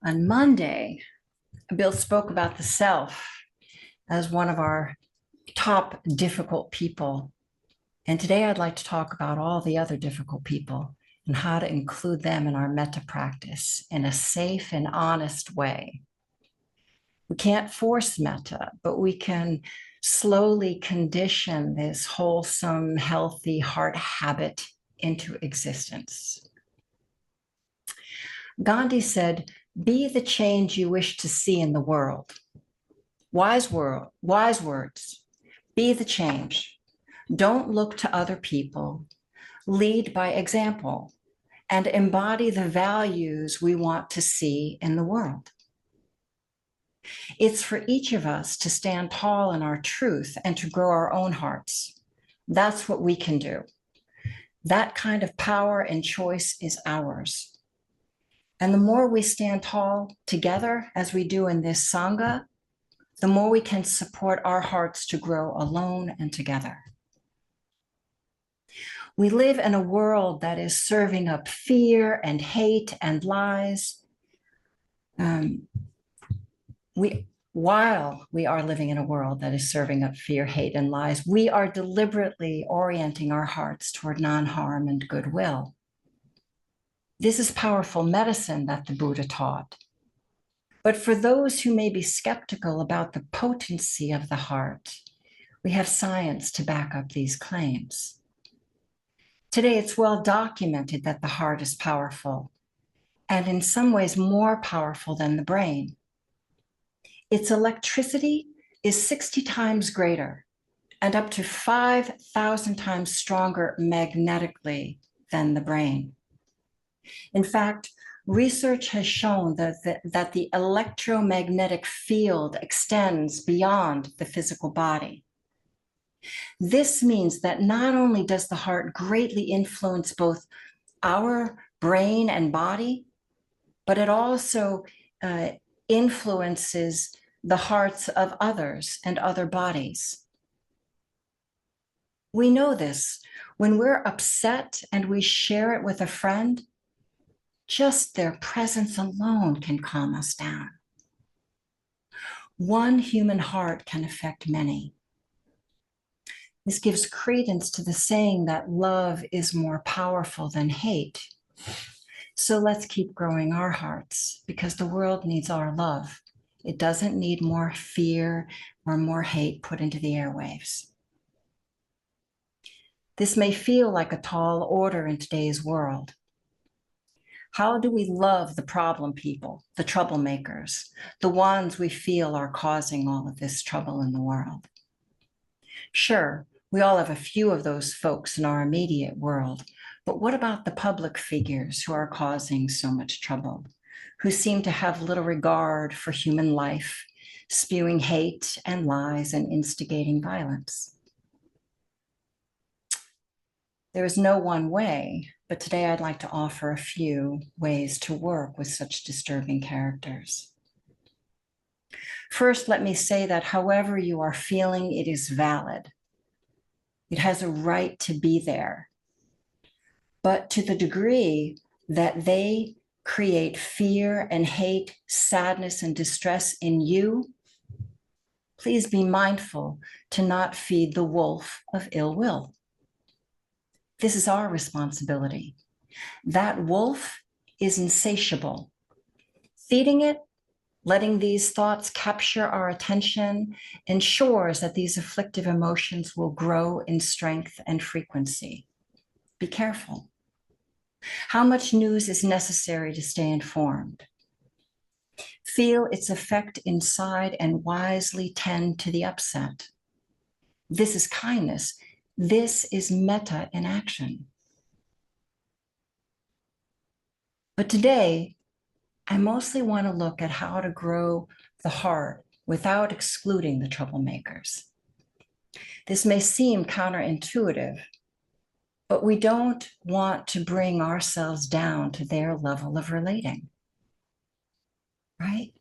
On Monday, Bill spoke about the self as one of our top difficult people. And today I'd like to talk about all the other difficult people and how to include them in our metta practice in a safe and honest way. We can't force metta, but we can slowly condition this wholesome, healthy heart habit into existence. Gandhi said, "Be the change you wish to see in the world." Wise words. Be the change. Don't look to other people. Lead by example and embody the values we want to see in the world. It's for each of us to stand tall in our truth and to grow our own hearts. That's what we can do. That kind of power and choice is ours. And the more we stand tall together, as we do in this Sangha, the more we can support our hearts to grow alone and together. We live in a world that is serving up fear and hate and lies. While we are living in a world that is serving up fear, hate, and lies, we are deliberately orienting our hearts toward non-harm and goodwill. This is powerful medicine that the Buddha taught. But for those who may be skeptical about the potency of the heart, we have science to back up these claims. Today, it's well documented that the heart is powerful, and in some ways more powerful than the brain. Its electricity is 60 times greater and up to 5,000 times stronger magnetically than the brain. In fact, research has shown that the electromagnetic field extends beyond the physical body. This means that not only does the heart greatly influence both our brain and body, but it also influences the hearts of others and other bodies. We know this. When we're upset and we share it with a friend, just their presence alone can calm us down. One human heart can affect many. This gives credence to the saying that love is more powerful than hate. So let's keep growing our hearts because the world needs our love. It doesn't need more fear or more hate put into the airwaves. This may feel like a tall order in today's world. How do we love the problem people, the troublemakers, the ones we feel are causing all of this trouble in the world? Sure, we all have a few of those folks in our immediate world, but what about the public figures who are causing so much trouble, who seem to have little regard for human life, spewing hate and lies and instigating violence? There is no one way, but today I'd like to offer a few ways to work with such disturbing characters. First, let me say that however you are feeling, it is valid. It has a right to be there. But to the degree that they create fear and hate, sadness and distress in you, please be mindful to not feed the wolf of ill will. This is our responsibility. That wolf is insatiable. Feeding it, letting these thoughts capture our attention, ensures that these afflictive emotions will grow in strength and frequency. Be careful. How much news is necessary to stay informed? Feel its effect inside and wisely tend to the upset. This is kindness. This is metta in action. But today, I mostly want to look at how to grow the heart without excluding the troublemakers. This may seem counterintuitive, but we don't want to bring ourselves down to their level of relating, right?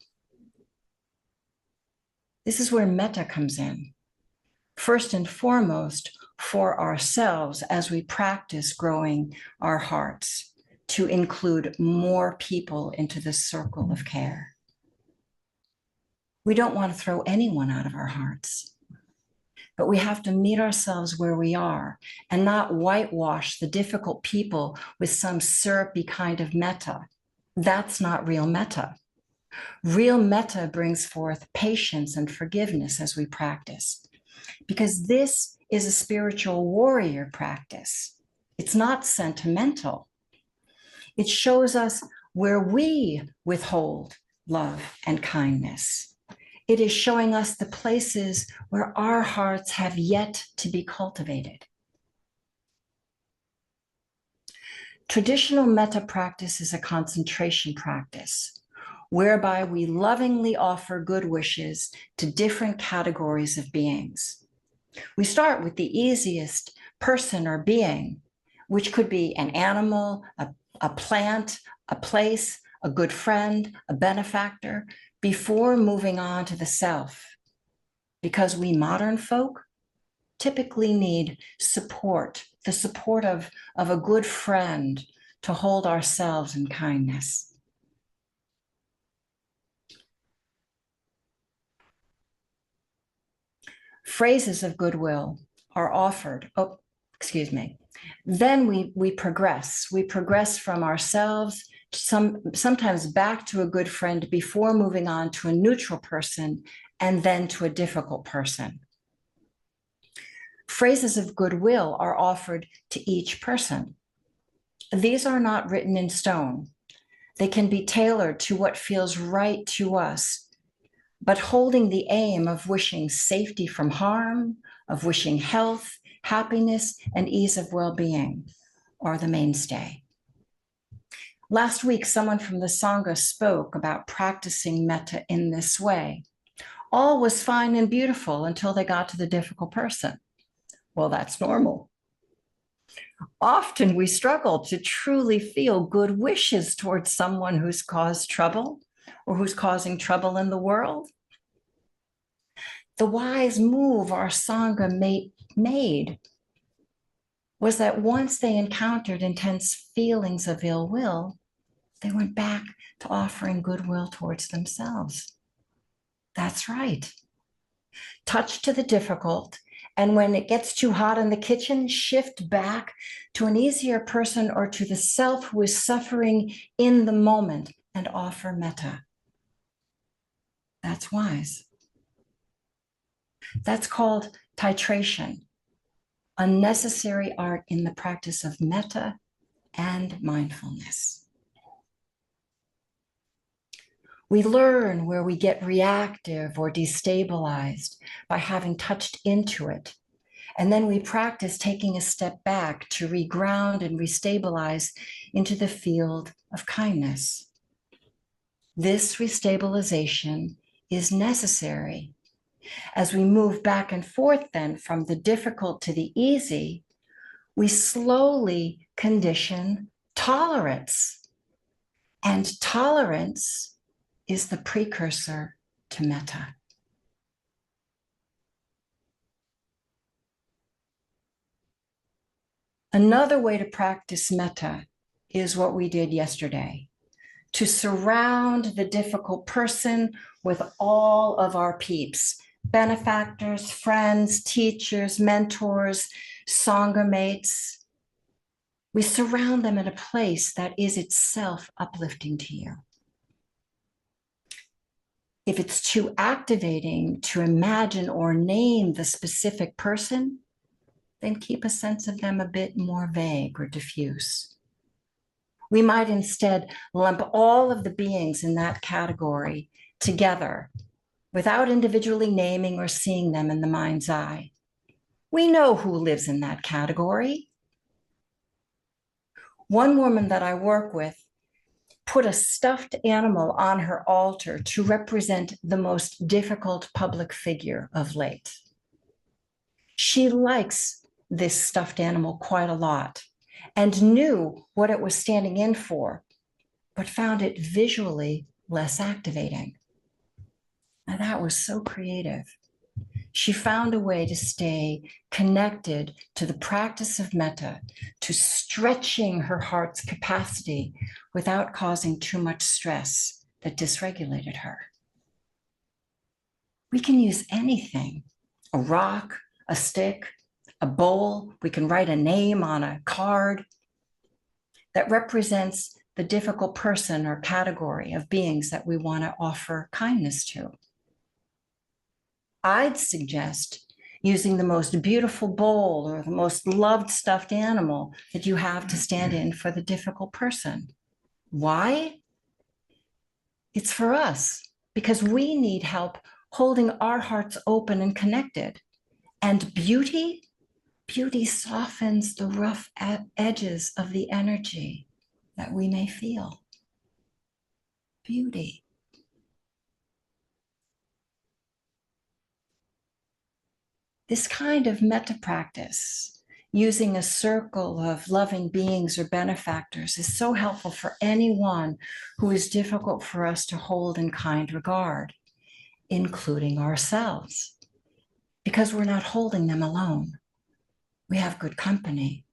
This is where metta comes in. First and foremost, for ourselves as we practice growing our hearts, to include more people into the circle of care. We don't want to throw anyone out of our hearts, but we have to meet ourselves where we are and not whitewash the difficult people with some syrupy kind of metta. That's not real metta. Real metta brings forth patience and forgiveness as we practice, because this is a spiritual warrior practice. It's not sentimental. It shows us where we withhold love and kindness. It is showing us the places where our hearts have yet to be cultivated. Traditional metta practice is a concentration practice, whereby we lovingly offer good wishes to different categories of beings. We start with the easiest person or being, which could be an animal, a plant, a place, a good friend, a benefactor, before moving on to the self. Because we modern folk typically need support, the support of a good friend to hold ourselves in kindness. Phrases of goodwill are offered. Then we progress. We progress from ourselves, sometimes back to a good friend before moving on to a neutral person and then to a difficult person. Phrases of goodwill are offered to each person. These are not written in stone. They can be tailored to what feels right to us, but holding the aim of wishing safety from harm, of wishing health, happiness, and ease of well-being are the mainstay. Last week, someone from the Sangha spoke about practicing metta in this way. All was fine and beautiful until they got to the difficult person. Well, that's normal. Often we struggle to truly feel good wishes towards someone who's caused trouble or who's causing trouble in the world. The wise move our Sangha made was that once they encountered intense feelings of ill will, they went back to offering goodwill towards themselves. That's right. Touch to the difficult, and when it gets too hot in the kitchen, shift back to an easier person or to the self who is suffering in the moment and offer metta. That's wise. That's called titration, a necessary art in the practice of metta and mindfulness. We learn where we get reactive or destabilized by having touched into it. And then we practice taking a step back to reground and restabilize into the field of kindness. This restabilization is necessary. As we move back and forth then from the difficult to the easy, we slowly condition tolerance. And tolerance is the precursor to metta. Another way to practice metta is what we did yesterday, to surround the difficult person with all of our peeps, benefactors, friends, teachers, mentors, Sangha mates. We surround them in a place that is itself uplifting to you. If it's too activating to imagine or name the specific person, then keep a sense of them a bit more vague or diffuse. We might instead lump all of the beings in that category together without individually naming or seeing them in the mind's eye. We know who lives in that category. One woman that I work with put a stuffed animal on her altar to represent the most difficult public figure of late. She likes this stuffed animal quite a lot and knew what it was standing in for, but found it visually less activating. Now that was so creative. she found a way to stay connected to the practice of metta, to stretching her heart's capacity without causing too much stress that dysregulated her. We can use anything, a rock, a stick, a bowl. We can write a name on a card that represents the difficult person or category of beings that we want to offer kindness to. I'd suggest using the most beautiful bowl or the most loved stuffed animal that you have to stand in for the difficult person. Why? It's for us, because we need help holding our hearts open and connected. And beauty softens the rough edges of the energy that we may feel. Beauty. This kind of metta practice, using a circle of loving beings or benefactors, is so helpful for anyone who is difficult for us to hold in kind regard, including ourselves, because we're not holding them alone. We have good company.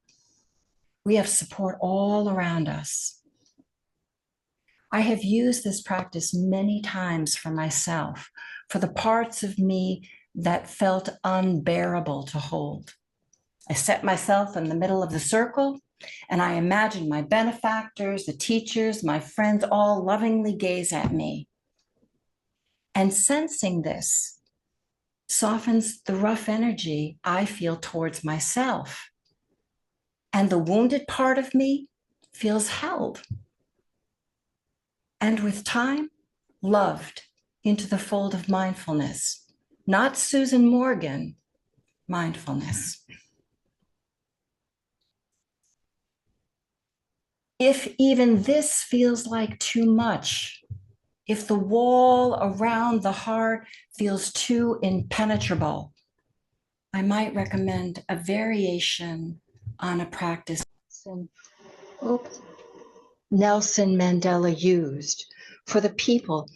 We have support all around us. I have used this practice many times for myself, for the parts of me that felt unbearable to hold. I set myself in the middle of the circle, and I imagine my benefactors, the teachers, my friends all lovingly gaze at me. And sensing this softens the rough energy I feel towards myself. And the wounded part of me feels held. And with time, loved into the fold of mindfulness. Not Susan Morgan, mindfulness. If even this feels like too much, if the wall around the heart feels too impenetrable, I might recommend a variation on a practice Nelson Mandela used for the people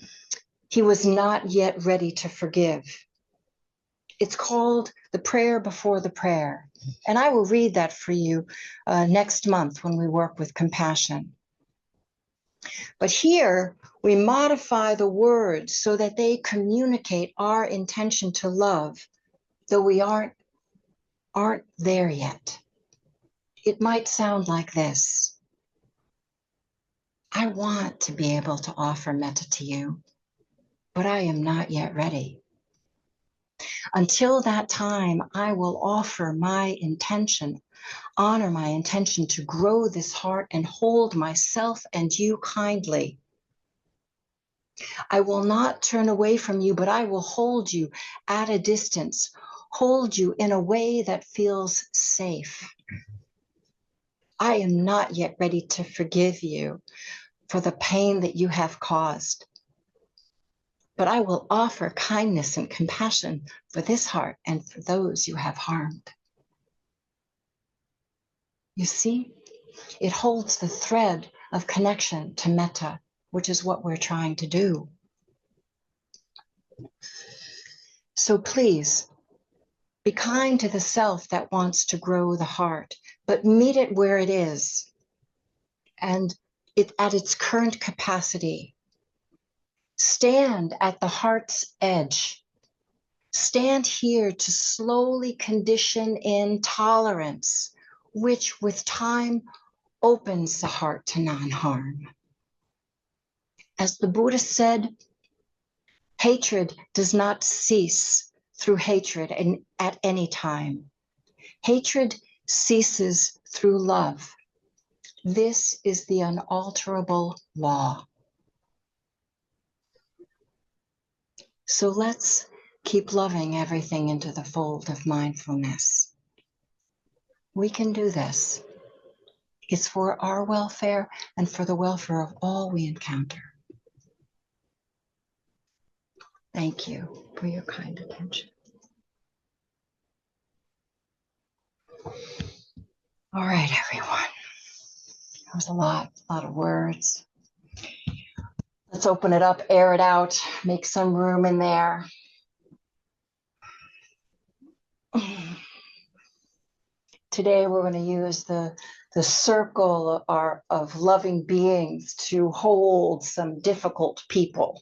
he was not yet ready to forgive. It's called the prayer before the prayer. And I will read that for you next month when we work with compassion. But here we modify the words so that they communicate our intention to love, though we aren't there yet. It might sound like this. I want to be able to offer metta to you, but I am not yet ready. Until that time, I will offer my intention, honor my intention to grow this heart and hold myself and you kindly. I will not turn away from you, but I will hold you at a distance, hold you in a way that feels safe. I am not yet ready to forgive you for the pain that you have caused. But I will offer kindness and compassion for this heart and for those you have harmed. You see, it holds the thread of connection to metta, which is what we're trying to do. So please, be kind to the self that wants to grow the heart, but meet it where it is and at its current capacity. Stand at the heart's edge. Stand here to slowly condition in tolerance, which with time opens the heart to non-harm. As the Buddha said, hatred does not cease through hatred at any time. Hatred ceases through love. This is the unalterable law. So let's keep loving everything into the fold of mindfulness. We can do this. It's for our welfare and for the welfare of all we encounter. Thank you for your kind attention. All right, everyone. That was a lot of words. Let's open it up, air it out, make some room in there. Today we're going to use the circle of loving beings to hold some difficult people.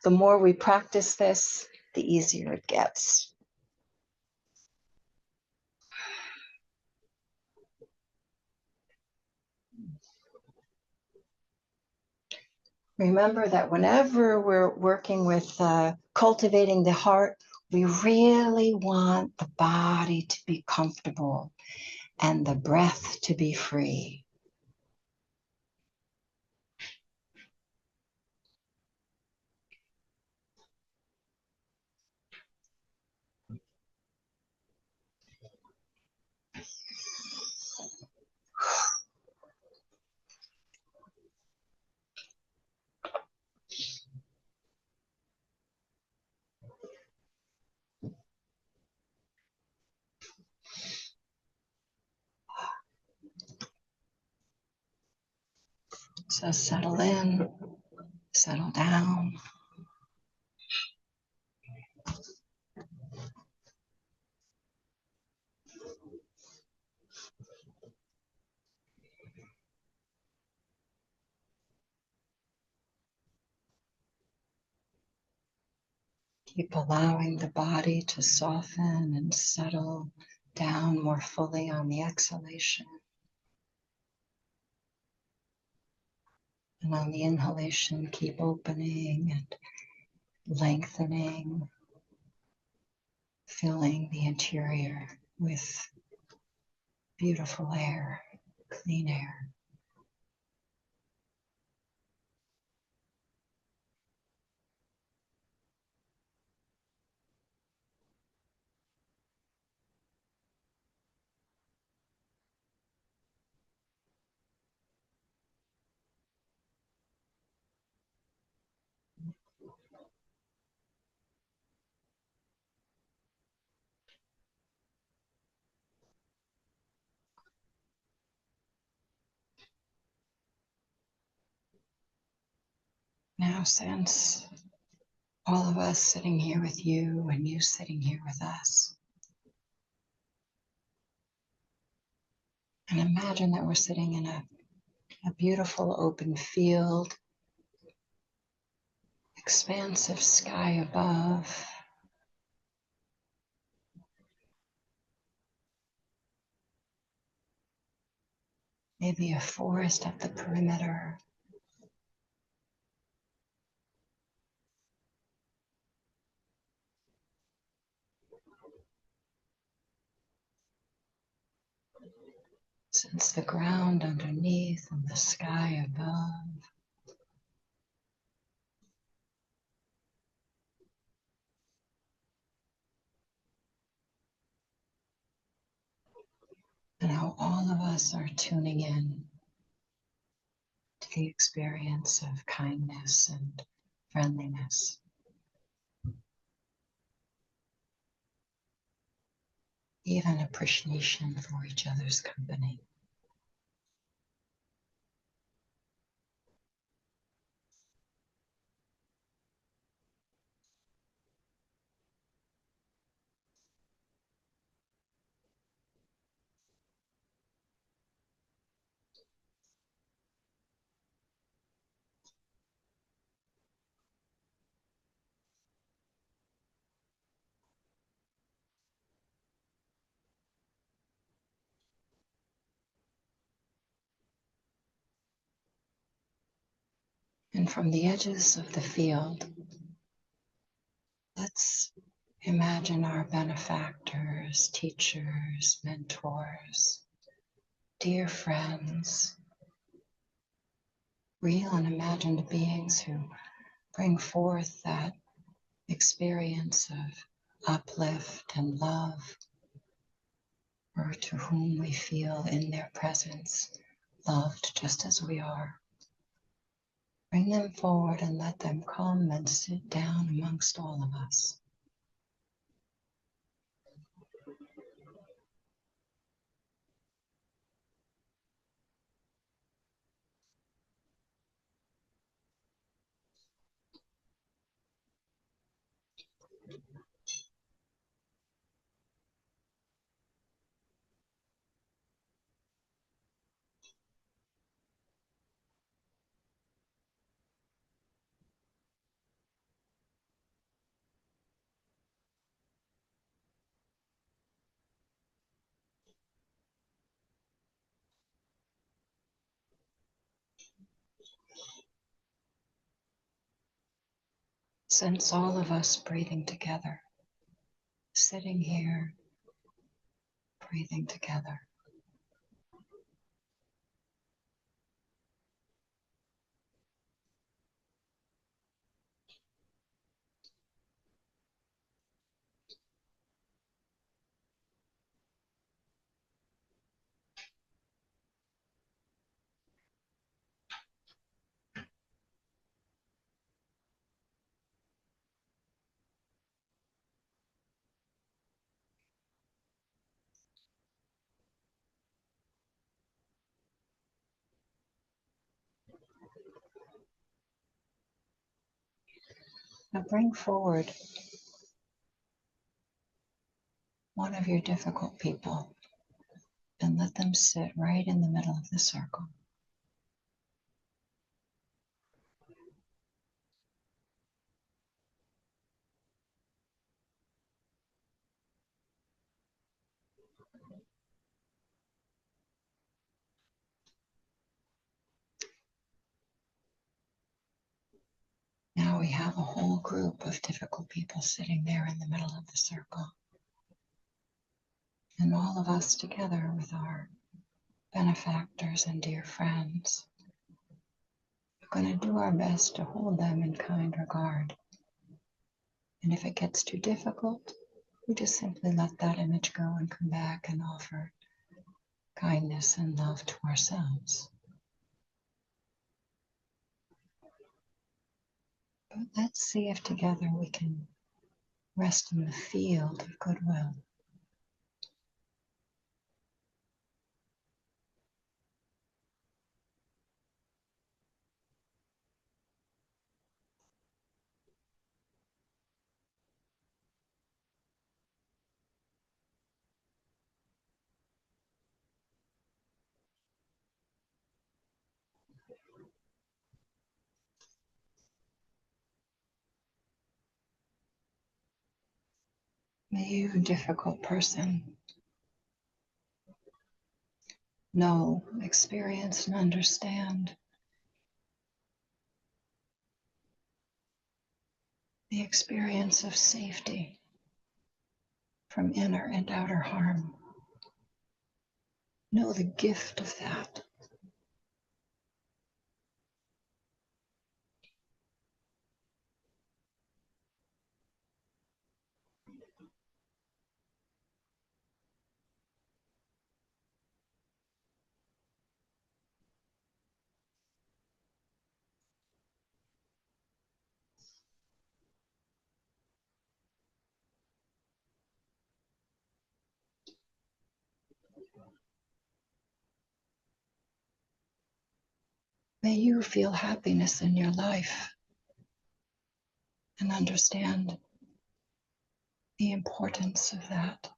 The more we practice this, the easier it gets. Remember that whenever we're working with cultivating the heart, we really want the body to be comfortable and the breath to be free. So settle in, settle down. Keep allowing the body to soften and settle down more fully on the exhalation. And on the inhalation, keep opening and lengthening, filling the interior with beautiful air, clean air. Now sense all of us sitting here with you and you sitting here with us. And imagine that we're sitting in a beautiful open field, expansive sky above, maybe a forest at the perimeter. Sense the ground underneath and the sky above. And how all of us are tuning in to the experience of kindness and friendliness. Even appreciation for each other's company. And from the edges of the field, let's imagine our benefactors, teachers, mentors, dear friends, real and imagined beings who bring forth that experience of uplift and love, or to whom we feel in their presence loved just as we are. Bring them forward and let them come and sit down amongst all of us. Sense all of us breathing together, sitting here, breathing together. Now bring forward one of your difficult people and let them sit right in the middle of the circle. Now we have a whole group of difficult people sitting there in the middle of the circle. And all of us together with our benefactors and dear friends are going to do our best to hold them in kind regard. And if it gets too difficult, we just simply let that image go and come back and offer kindness and love to ourselves. But let's see if together we can rest in the field of goodwill. May you, difficult person, know, experience, and understand the experience of safety from inner and outer harm. Know the gift of that. May you feel happiness in your life and understand the importance of that.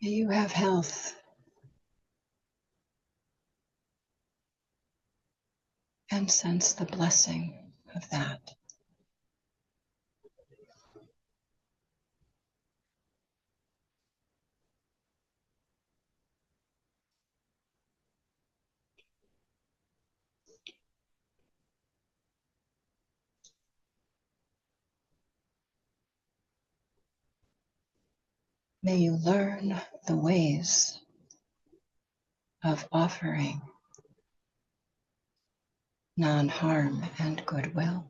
May you have health and sense the blessing of that. May you learn the ways of offering non-harm and goodwill.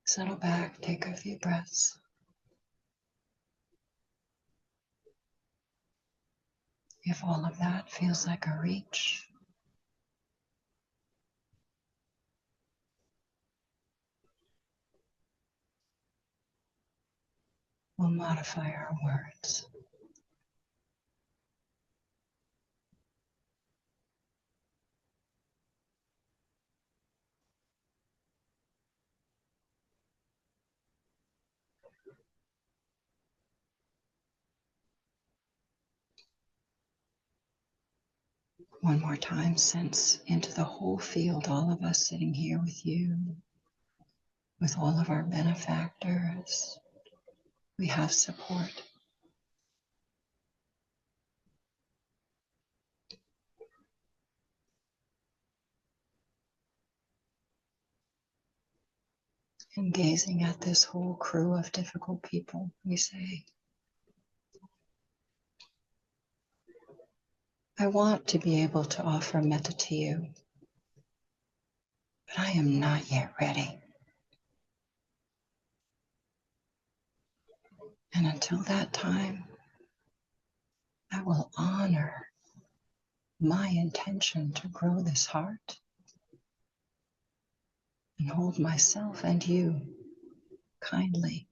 Settle back, take a few breaths. If all of that feels like a reach, we'll modify our words. One more time, sense into the whole field, all of us sitting here with you, with all of our benefactors. We have support. And gazing at this whole crew of difficult people, we say, I want to be able to offer metta to you, but I am not yet ready. And until that time, I will honor my intention to grow this heart and hold myself and you kindly.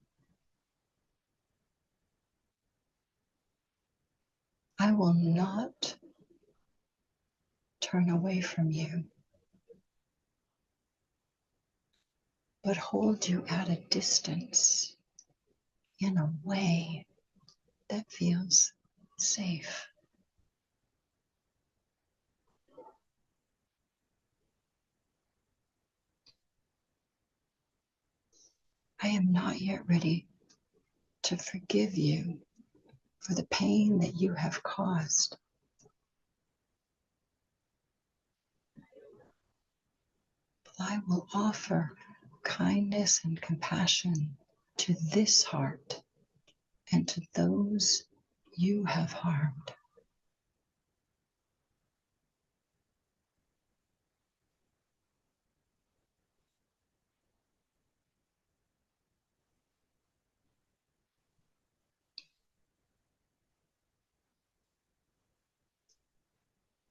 I will not turn away from you, but hold you at a distance in a way that feels safe. I am not yet ready to forgive you for the pain that you have caused. But I will offer kindness and compassion to this heart and to those you have harmed.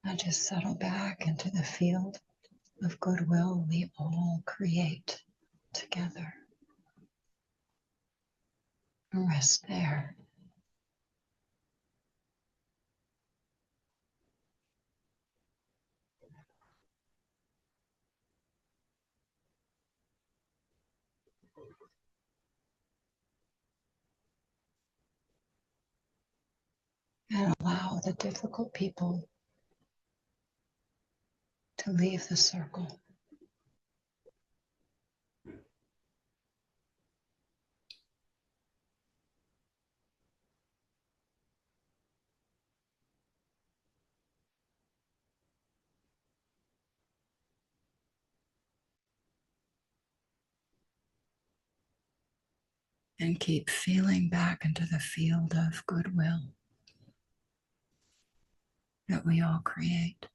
Now just settle back into the field of goodwill we all create together. Rest there. And allow the difficult people to leave the circle. And keep feeling back into the field of goodwill that we all create.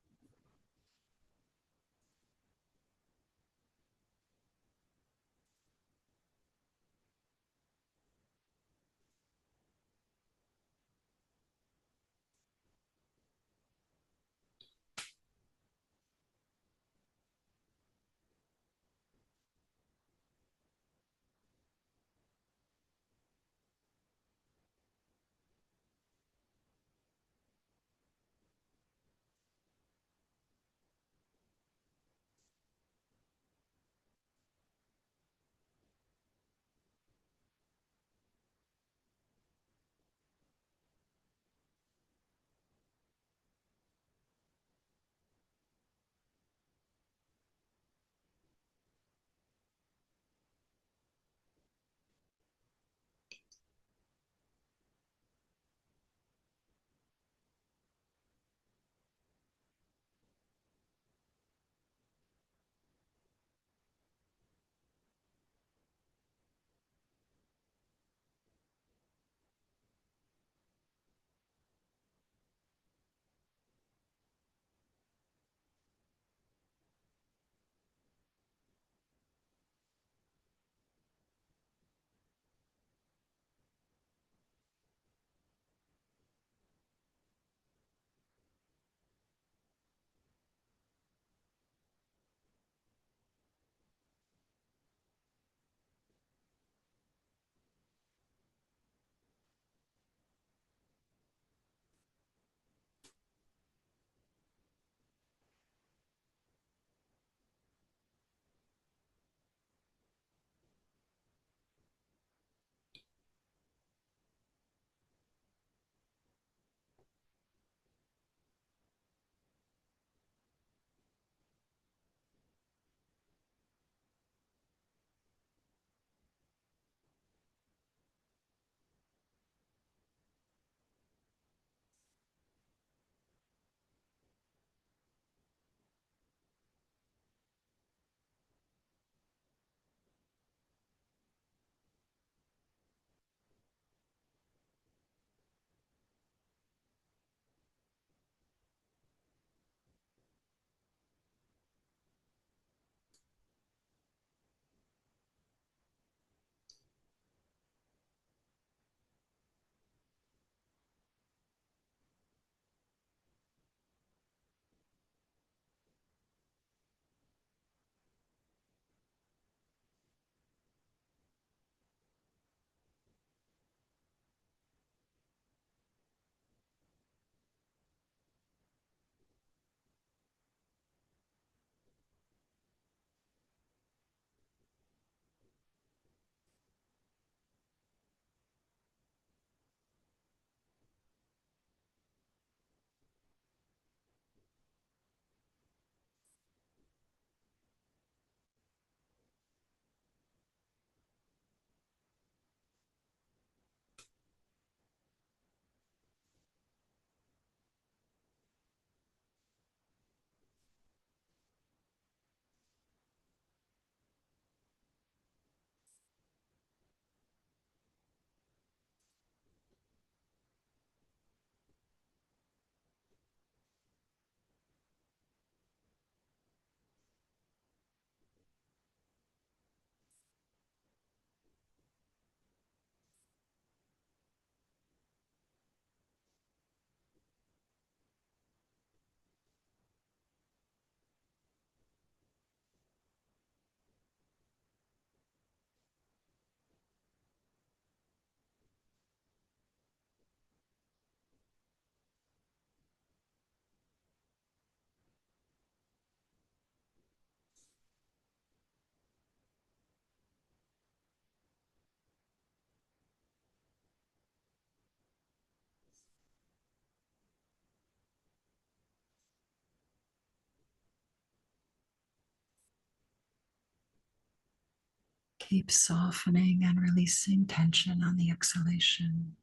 Keep softening and releasing tension on the exhalation,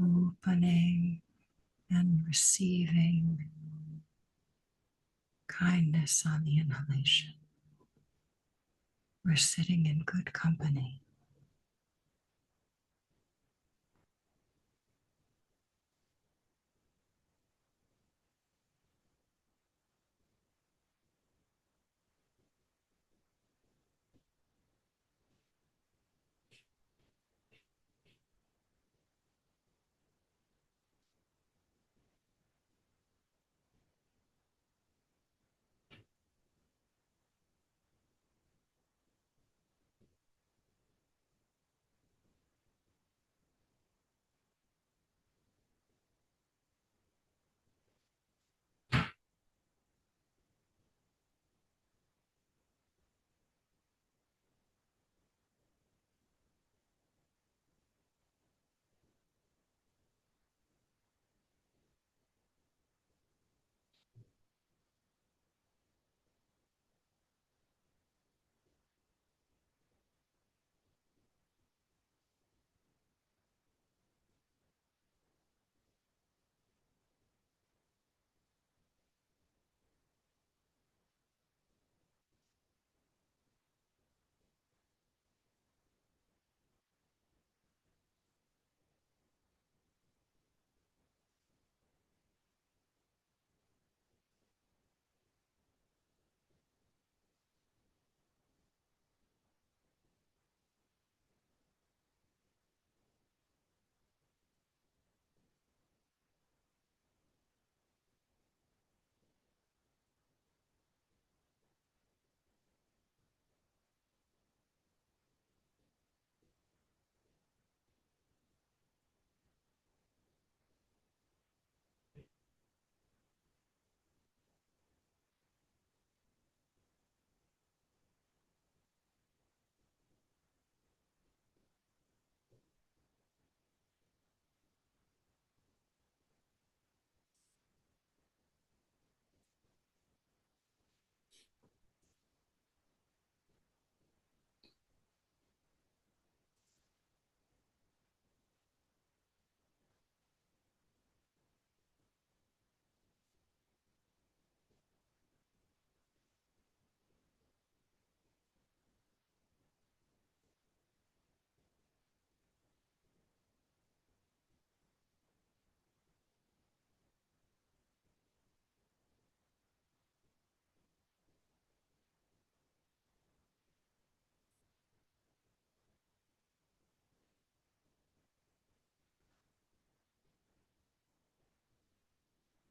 opening and receiving kindness on the inhalation. We're sitting in good company.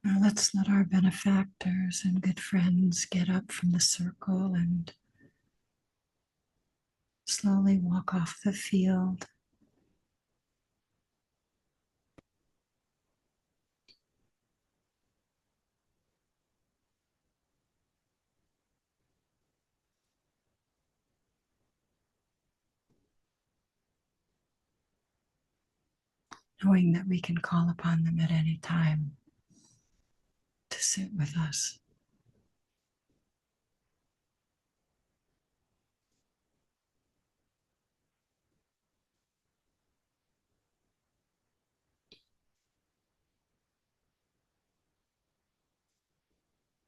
Now let's let our benefactors and good friends get up from the circle and slowly walk off the field. Knowing that we can call upon them at any time to sit with us.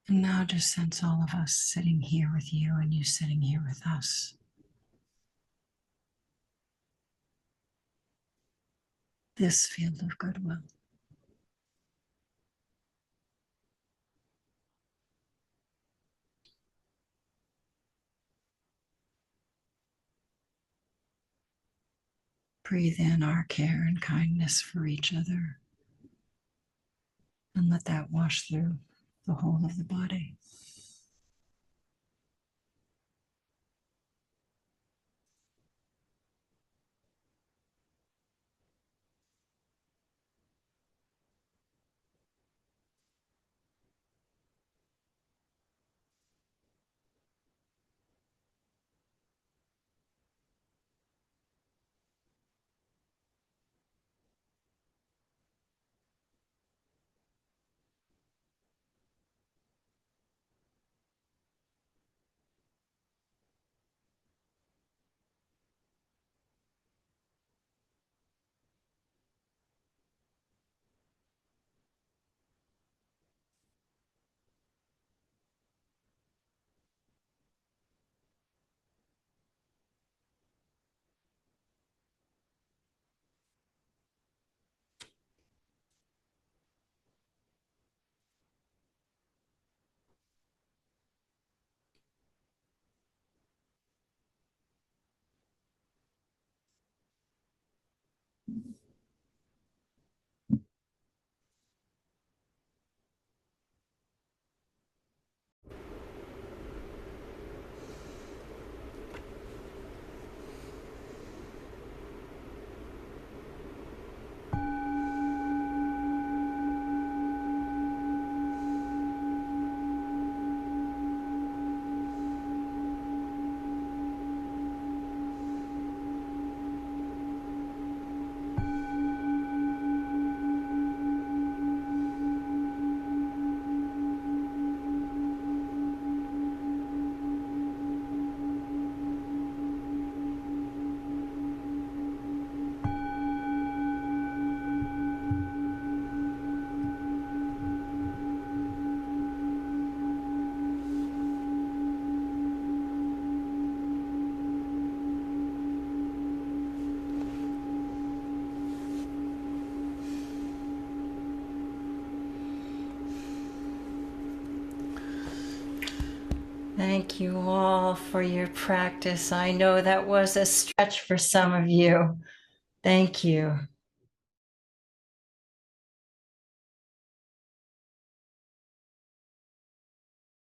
And now just sense all of us sitting here with you and you sitting here with us. This field of goodwill. Breathe in our care and kindness for each other and let that wash through the whole of the body. Thank you all for your practice. I know that was a stretch for some of you. Thank you.